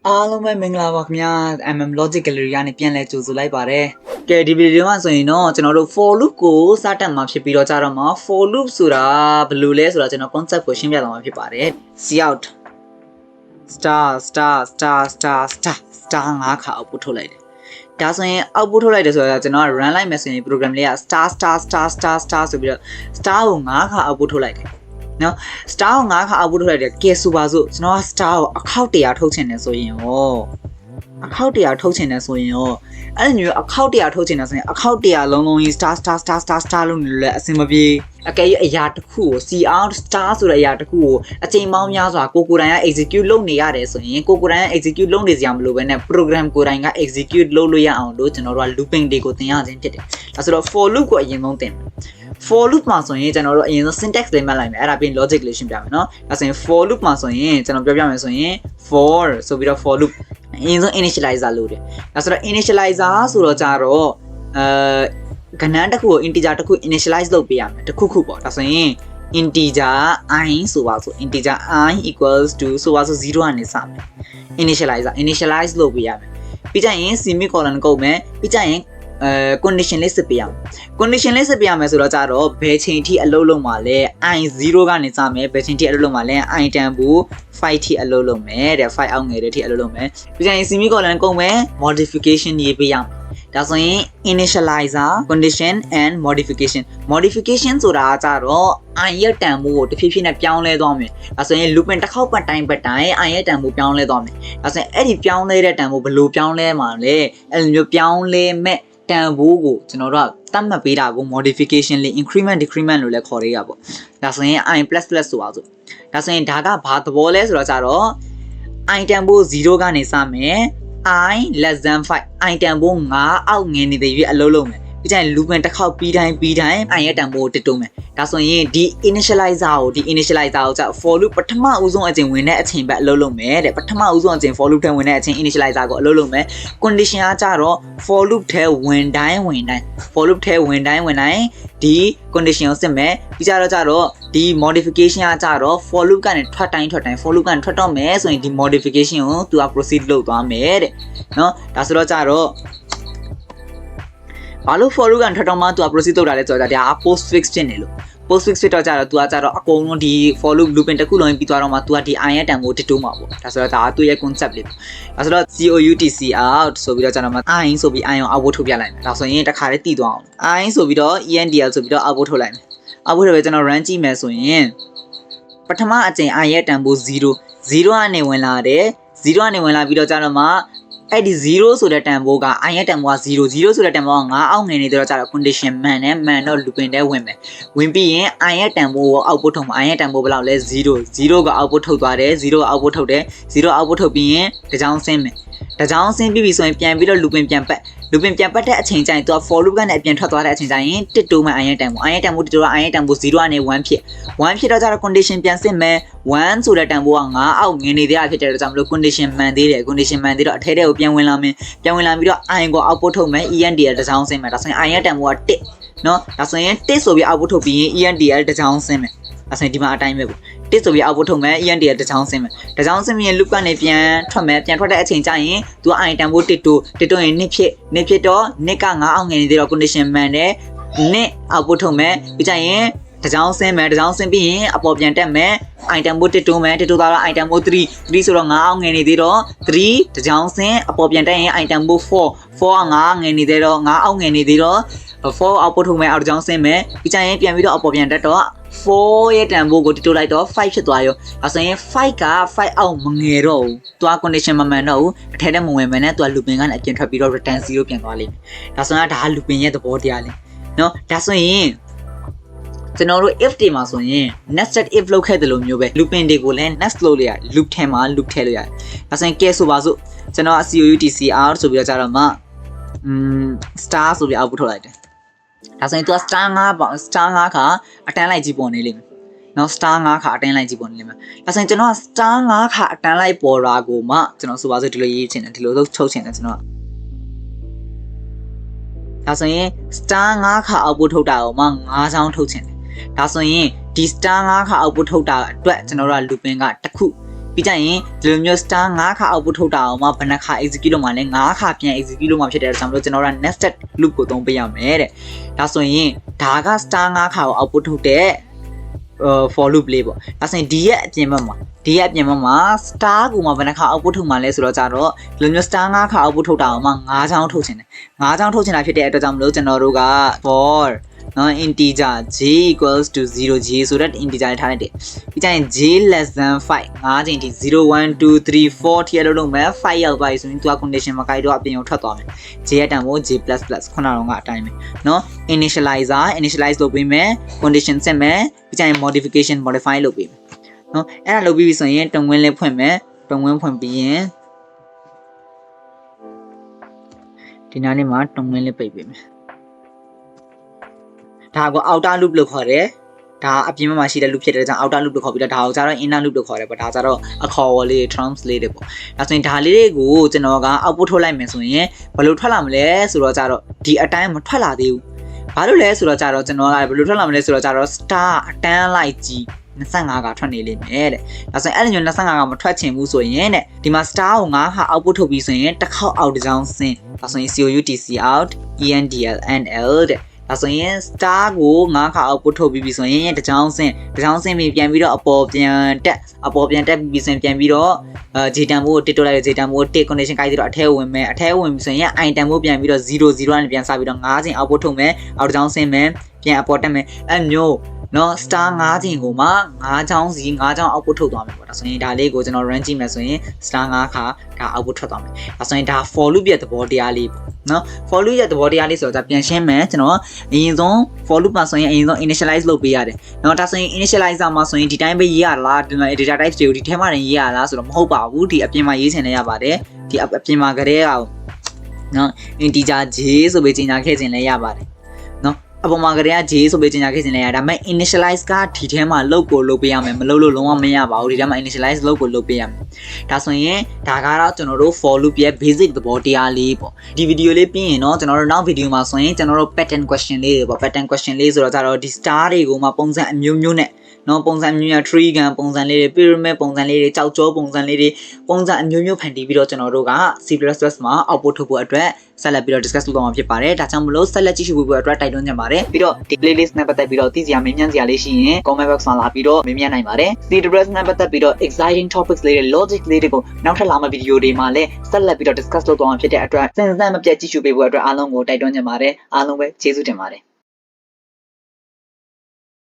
အားလုံးပဲမင်္ဂလာပါခင်ဗျာ MM Logic Gallery ကနေပြန်လဲကြိုဆိုလိုက်ပါတယ်ကဲဒီဗီဒီယိုမှာဆိုရင်တော့ကျွန်တော်တို့ for loop ကိုစတက်မှာဖြစ်ပြီးတော့ကြတော့မှာ for loop ဆိုတာဘယ်လိုလဲဆိုတာကျွန်တော် concept ကိုရှင်းပြသွားမှာဖြစ်ပါတယ် cout star 5 ခါ output ထုတ်လိုက်တယ်ဒါဆိုရင် output ထုတ်လိုက်တယ်ဆိုတာကျွန်တော်က run လိုက်မယ်ဆိုရင် program လေးက star ဆိုပြီးတော့ star ကို5 ခါ output ထုတ်လိုက်တယ်နော် star ကို5 ခါ output ထုတ်လိုက်တယ်ကဲဆိုပါစို့ကျွန်တော်က star ကိုအခောက်100ထုတ်ချင်တယ်ဆိုရင်ရောအခောက်100ထုတ်ချင်တယ်ဆိုရင်ရောအဲ့လိုမျိုးအခောက်100ထုတ်ချင်တယ်ဆိုရင်အခောက်100လုံးလုံးကြီး star လို့နေလို့လည်းအဆင်မပြေအကယ်၍အရာတစ်ခုကို cout star ဆိုတဲ့အရာတစ်ခုကိုအချိန်ပေါင်းများစွာကိုယ်တိုင်က execute လုပ်နေရတယ်ဆိုရင်ကိုယ်တိုင်က execute လုပ်နေစရာမလိုဘဲနဲ့ program ကိုယ်တိုင်က execute လုပ်လို့ရအောင်လို့ကျွန်တော်တို့က looping တွေကိုသင်ရခြင်းဖြစ်တယ်ဒါဆိုတော့ for loop ကိုအရင်ဆုံးသင်မယ်for loop မှာဆိုရင်ကျွန်တော်တို့အရင်ဆုံး syntax လေးမှတ်လိုက်မယ်အဲ့ဒါပြီး logic လေးရှင်းပြမယ်နော်ဒါဆိုရင် for loop မှာဆိုရင်ကျွန်တော်ပြောပြမယ်ဆိုရင် for ဆိုပြီးတော့ for loop အရင်ဆုံး initializer လို့တယ်ဒါဆိုတော့ initializer ဆိုတော့ကြတော့ကဏ္ဍတစ်ခုကို integer တစ်ခု initialize လုပ်ပေးရမယ်တစ်ခုခုပေါ့ဒါဆိုရင် integer I ဆိုပါဆို integer I equals to ဆိုပါဆို0ကနေစမယ် initialize လုပ်ပေးရမယ်ပြီးကြရင် semicolon ကုတ်မယ်ပြီးကြရင်condition လေးစစ်ပေးရမယ် condition လေးစစ်ပေးရမယ်ဆိုတော့ကြတော့ဘယ်ချိန်ထိအလုပ်လုပ်မှာလဲ I 0ကနေစမယ်ဘယ်ချိန်ထိအလုပ်လုပ်မှာလဲ I တန်ဖို့5ထိအလုပ်လုပ်မယ်တဲ့5အောက်ငယ်တဲ့ထိအလုပ်လုပ်မယ်ပြီးကြရင် semicolon ကုတ်မယ် modification ရေးပေးရမယ်ဒါဆိုရင် initializer condition and modification ဆိုတာကကြတော့ I ရဲ့တန်ဖိုးကိုတဖြည်းဖြည်းနဲ့ပြောင်းလဲသွားမယ်ဒါဆိုရင် looping တစ်ခေါက်ပတ်တိုင်း I ရဲ့တန်ဖိုးပြောင်းလဲသွားမယ်ဒါဆိုရင်အဲ့ဒီပြောင်းလဲတဲ့တန်ဖိုးဘယ်လိုပြောင်းလဲမှာလဲအဲ့လိုမျိုးပြောင်းလဲမဲ့တန်ဖိုးကိုကျွန်တော်တို့ကသတ်မှတ်ပေးတာကို modification လေး increment decrement လို့လည်းခေါ်ရတာပေါ့ဒါဆိုရင် I++ ဆိုပါစို့ဒါဆိုရင်ဒါကဘာသဘောလဲဆိုတော့ကြတော့ I တန်ဖိုး0ကနေစမယ် I less than 5 I တန်ဖိုး5အောက်ငယ်နေတဲ့ရွေးအလုံးလုံးမယ်ပြီးကြရင် looping တစ်ခေါက်ပြီးတိုင်း I ရဲ့တန်ဖိုးကိုတစ်တုံးမယ်ဒါဆိုရင်ဒီ initializer ကိုကြာ for loop ပထမဦးဆုံးအချိန်ဝင်တဲ့အချိန်ပဲအလုံးလုံးမယ်တဲ့ပထမဦးဆုံးအချိန် for loop ထဲဝင်တဲ့အချိန် initializer ကိုအလုံးလုံးမယ် condition ကကြတော့ for loop ထဲဝင်တိုင်း for loop ထဲဝင်တိုင်းဒီ condition ကိုစစ်မယ်ပြီးကြတော့ဒီ modification ကကြတော့ for loop ကနေထွက်တိုင်း for loop ကနေထွက်တော့မယ်ဆိုရင်ဒီ modification ကိုသူက proceed လုပ်သွားမယ်တဲ့နော်ဒါဆိုတော့ကြတော့ဘာလို့ for loop ကနေထွက်တော့မှသူက proceed လုပ်တာလဲဆိုတော့ဒါက post fix ဖြစ်နေလို့ post fix ဖြစ်တော့ကြတော့သူကကြတော့အကုန်လုံးဒီ for loop looping တစ်ခုလုံးပြီးသွားတော့မှသူကဒီ I ရဲ့တန်ကိုတစ်တိုးမှာပေါ့ဒါဆိုတော့ဒါကသူ့ရဲ့ concept လေးပေါ့ဒါဆိုတော့ cout ဆိုပြီးတော့ကျွန်တော်မှ I ဆိုပြီး I အောင် output ထုတ်ပြလိုက်မယ်ဒါဆိုရင်တစ်ခါလေးတည်သွားအောင် I ဆိုပြီးတော့ endl ဆိုပြီးတော့ output ထုတ်လိုက်မယ် output ထုတ်ပြီးကျွန်တော် run ကြည့်မယ်ဆိုရင်ပထမအကြိမ် I ရဲ့တန်ဖိုး0ကနေဝင်လာတယ်0ကနေဝင်လာပြီးတော့ကျတော့မှအဲ့ဒီ0ဆိုတဲ့တန်ဖိုးက I ရဲ့တန်ဖိုးက0ဆိုတဲ့တန်ဖိုးက9အောက်ငယ်နေတော့ကျတော့ condition မှန်တော့ looping ထဲဝင်မယ်ဝင်ပြီးရင် I ရဲ့တန်ဖိုးကို output ထုတ်မှာ I ရဲ့တန်ဖိုးဘယ်လောက်လဲ0က output ထုတ်သွားတယ်0က output ထုတ်တယ်0 output ထုတ်ပြီးရင်တစ်ချောင်းဆင်းမယ်တစ်ချောင်းဆင်းပြီးပြီဆိုရင်ပြန်ပြီးတော့ looping ပြန်ပတ်တဲ့အချိန်ကျရင်သူက for loop ကနေအပြင်ထွက်သွားတဲ့အချိန်ကျရင်တစ်တိုးမှ I ရဲ့တန်ဖိုးတစ်တိုး I ရဲ့တန်ဖိုး0ကနေ1ဖြစ်တော့ကျတော့ condition ပြန်စစ်မယ်1ဆိုတဲ့တန်ဖိုးက9အောက်ငယ်နေသေးတာဖြစ်တဲ့အတွက်ကြောင့်မလို့ condition မှန်သေးတယ် condition မှန်သေးတော့အထဲထဲကိုပြန်ဝင်လာမယ်ပြန်ဝင်လာပြီးတော့ I ကို output ထုတ်မယ် end ရဲ့တစ်ချောင်းဆင်းမယ်ဒါဆိုရင် I ရဲ့တန်ဖိုးက1နော်ဒါဆိုရင်1ဆိုပြီး output ထုတ်ပြီးရင် end ရဲ့တစ်ချောင်းဆင်းမယ်ဒါဆိုရင်ဒီမှာအတိုင်းပဲပေါ့1ဆိုပြီး output ထုတ်မယ် end ရဲ့တစ်ချောင်းဆင်းမယ်တစ်ချောင်းဆင်းပြီးရင် loop ကနေပြန်ထွက်မယ်ပြန်ထွက်တဲ့အချိန်ကျရင်သူက I တန်ဖိုး1တိုးရင်2ဖြစ်တော့2က9အောက်ငယ်နေသေးတော့ condition မှန်တယ်2 output ထုတ်မယ်ပြီးကြရင်တစ်ချောင်းဆင်းပြီးရင်အပေါ်ပြန်တက်မယ် item ဘို့တစ်တိုးမယ်တစ်တိုးသွားတော့ item ဘို့3ဆိုတော့9အောင်ငယ်နေသေးတော့3တစ်ချောင်းဆင်းအပေါ်ပြန်တက်ရင် item ဘို့4က9ငယ်နေသေးတော့9အောင်ငယ်နေသေးတော့4အောက်ပို့ထုတ်မယ်အောက်တစ်ချောင်းဆင်းမယ်ပြီးကြရင်ပြန်ပြီးတော့အပေါ်ပြန်တက်တော့4ရဲ့တန်ဖိုးကိုတစ်တိုးလိုက်တော့5ဖြစ်သွားရောအဲဆိုရင်5က5အောက်မငယ်တော့ဘူးသူက condition မမှန်တော့ဘူးအထက်ထဲမဝင်မနဲ့သူက looping ကနေအပြင်ထွက်ပြီးတော့ return 0ပြန်သွားလိမ့်မယ်ဒါဆိုရင်ဒါက looping ရဲ့သဘောတရားလေးနော်ဒါဆိုရင်ကျွန်တော်တို့ if တွေမှာဆိုရင် nested if လုပ်ခဲ့တယ်လို့မျိုးပဲ looping တွေကိုလည်း nest လုပ်လို့ရတယ် loop ထဲမှာ loop ထည့်လို့ရတယ်ဒါဆိုရင် case ဆိုပါစို့ကျွန်တော် cout ဆိုပြီးတော့ကြာတော့မှ star ဆိုပြီး output ထုတ်လိုက်တယ်ဒါဆိုရင် तू star 5ပေါ့ star 5ခါအတန်းလိုက်ကြီးပေါ်နေလိမ့်မယ်နော် star 5ခါအတန်းလိုက်ကြီးပေါ်နေလိမ့်မယ်ဒါဆိုရင်ကျွန်တော်က star 5ခါအတန်းလိုက်ပေါ်တာကိုမှကျွန်တော်ဆိုပါစို့ဒီလိုရေးချင်တယ်ဒီလိုထုတ်ချင်တယ်ကျွန်တော်ဒါဆိုရင် star 5ခါ output ထုတ်တာကိုမှ9ချောင်းထုတ်ချင်တယ်ဒါဆိုရင်ဒီ star 5ခါ output ထုတ်တာအတွက်ကျွန်တော်တို့က looping ကတစ်ခု ပြီးကြရင်ဒီလိုမျိုး star 9ခါ output ထုတ်တာအောင်မှဘယ်နှခါ execute လုပ်မှလဲ9ခါပြန် execute လုပ်မှဖြစ်တဲ့အတွက်ကြောင့်မလို့ကျွန်တော်တို့က nested loop ကိုသုံးပေးရမယ်တဲ့ဒါဆိုရင်ဒါက star 9ခါကို output ထုတ်တဲ့for loop လေးပေါ့ဒါဆိုရင်ဒီရဲ့အပြင်ဘက်မှာ star ကိုမှဘယ်နှခါ output ထုတ်မှလဲဆိုတော့ကြတော့ဒီလိုမျိုး star 9ခါ output ထုတ်တာအောင်မှ9ချောင်းထုတ်ချင်တယ်9ချောင်းထုတ်ချင်တာဖြစ်တဲ့အတွက်ကြောင့်မလို့ကျွန်တော်တို့က for integer j equals to 0 j ဆိုတဲ့ integer လေးထားလိုက်တယ်ပြီးကြရင် j less than 5 5ချိန်ထိ0 1 2 3 4ထိလို့လုပ်မယ်5ရောက်သွားပြီဆိုရင်သူက condition မကိုက်တော့အပြင်ကိုထွက်သွားမယ် j ရဲ့တန်ဖိုး j++ ခုနကတော့ကအတိုင်းပဲเนาะ initialize လုပ်ပေးမယ် condition setမယ်ပြီးကြရင် modify လုပ်ပေးမယ်เนาะအဲ့ဒါလုပ်ပြီးပြီဆိုရင်တုံးဝင်းလေးဖွင့်မယ်တုံးဝင်းဖွင့်ပြီးရင်ဒီနားလေးမှာတုံးဝင်းလေးပိတ်ပေးမယ်ဒါကို outer loop လို့ခေါ်တယ်ဒါအပြင်ဘက်မှာရှိတဲ့ loop ဖြစ်တဲ့ကြောင့် outer loop လို့ခေါ်ပြီးတော့ဒါကိုကျတော့ inner loop လို့ခေါ်တယ်ပေါ့ဒါကျတော့အခေါ်အဝေါ်လေး terms လေးတွေပေါ့ဒါဆိုရင်ဒါလေးတွေကိုကျွန်တော်က output ထုတ်လိုက်မယ်ဆိုရင်ဘယ်လိုထွက်လာမလဲဆိုတော့ကျတော့ဒီအတိုင်းမထွက်လာသေးဘူးဘာလို့လဲဆိုတော့ကျတော့ကျွန်တော်ကဘယ်လိုထွက်လာမလဲဆိုတော့ကျတော့ star အတန်းလိုက်ကြီး25ကထွက်နေလိမ့်မယ်တဲ့ဒါဆိုရင်အဲ့လိုမျိုး25ကမထွက်ချင်ဘူးဆိုရင်တဲ့ဒီမှာ star ကို9ခါ output ထုတ်ပြီးဆိုရင်တစ်ခေါက် out တစ်ကြောင်းဆင်းဒါဆိုရင် coutc out endl တဲ့ဒါဆိုရင် star ကို9ခါ output ထုတ်ပြီးဆိုရင်တစ်ချောင်းဆင်းပြီးပြန်ပြီးတော့အပေါ်ပြန်တက်ပြီးဆိုရင်ပြန်ပြီးတော့j တန်ဖိုးကိုတစ်ထုတ်လိုက်j တန်ဖိုးတစ် condition ကိုက်ပြီးတော့အထဲဝင်မယ်အထဲဝင်ပြီးဆိုရင် i တန်ဖိုးပြန်ပြီးတော့0 0နဲ့ပြန်စပြီးတော့9ချိန် output ထုတ်မယ်အောက်တစ်ချောင်းဆင်းမယ်ပြန်အပေါ်တက်မယ်အဲ့မျိုးနော် star 9ချိန်ကိုမှ9ချောင်းစီ9ချောင်း output ထုတ်သွားမယ်ပေါ့ဒါဆိုရင်ဒါလေးကိုကျွန်တော် run ကြည့်မယ်ဆိုရင် star 9ခါဒါ output ထွက်သွားမယ်ဒါဆိုရင်ဒါ for loop ရဲ့သဘောတရားလေးပေါ့နော် for loop ရဲ့သဘောတရားလေးဆိုတော့ပြန်ရှင်းမယ်ကျွန်တော်အရင်ဆုံး for loop မှာဆိုရင်အရင်ဆုံး initialize လုပ်ပေးရတယ်နော်ဒါဆိုရင် initializer မှာဆိုရင်ဒီတိုင်းပဲရေးရလားဒီ data type တွေကိုဒီထဲမှာရေးရလားဆိုတော့မဟုတ်ပါဘူးဒီအပြင်မှာရေးချင်လည်းရပါတယ်ဒီအပြင်မှာကလေးကနော် integer j ဆိုပြီးကြီးညာခဲ့ခြင်းလည်းရပါတယ်နော်အပေါ်မှာကလေးက j ဆိုပြီးကြီးညာခဲ့ခြင်းလည်းရဒါပေမဲ့ initialize ကဒီထဲမှာလုပ်ပေးရမယ်မလုပ်လို့လုံးဝမရပါဘူးဒီထဲမှာ initialize လုပ်ပေးရမယ်ဒါဆိုရင်ဒါကတော့ကျွန်တော်တို့ for loop ရဲ့ basic သဘောတရားလေးပေါ့ဒီဗီဒီယိုလေးပြီးရင်တော့ကျွန်တော်တို့နောက်ဗီဒီယိုမှာဆိုရင်ကျွန်တော်တို့ pattern question လေးတွေပေါ့ pattern question လေးဆိုတော့ကြတော့ဒီ star တွေကိုမှပုံစံအမျိုးမျိုးနဲ့နော်ပုံစံမျိုးရ tree ကန်ပုံစံလေးတွေ pyramid ပုံစံလေးတွေကြောက်ကြောပုံစံလေးတွေပုံစံအမျိုးမျိုးဖန်တီးပြီးတော့ကျွန်တော်တို့က C++ မှာ output ထုတ်ဖို့အတွက်ဆက်လက်ပြီးတော့ discuss လုပ်သွားမှာဖြစ်ပါတယ်ဒါကြောင့်မလို့ဆက်လက်ကြည့်ရှုဖို့အတွက်တိုက်တွန်းချင်ပါတယ်ပြီးတော့ဒီ playlist နဲ့ပတ်သက်ပြီးတော့သိစရာမေးမြန်းစရာလေးရှိရင် comment box မှာလာပြီးတော့မေးမြန်းနိုင်ပါတယ် C++ နဲ့ပတ်သက်ပြီးတော့ exciting topics လေးတွေ logic လေးတွေကိုနောက်ထပ်လာမယ့်ဗီဒီယိုတွေမှာလည်းဆက်လက်ပြီးတော့ discuss လုပ်သွားမှာဖြစ်တဲ့အတွက်စင်စမ်းမပြတ်ကြည့်ရှုပေးဖို့အတွက်အားလုံးကိုတိုက်တွန်းချင်ပါတယ်အားလုံးပဲကျေးဇူးတင်ပါတယ်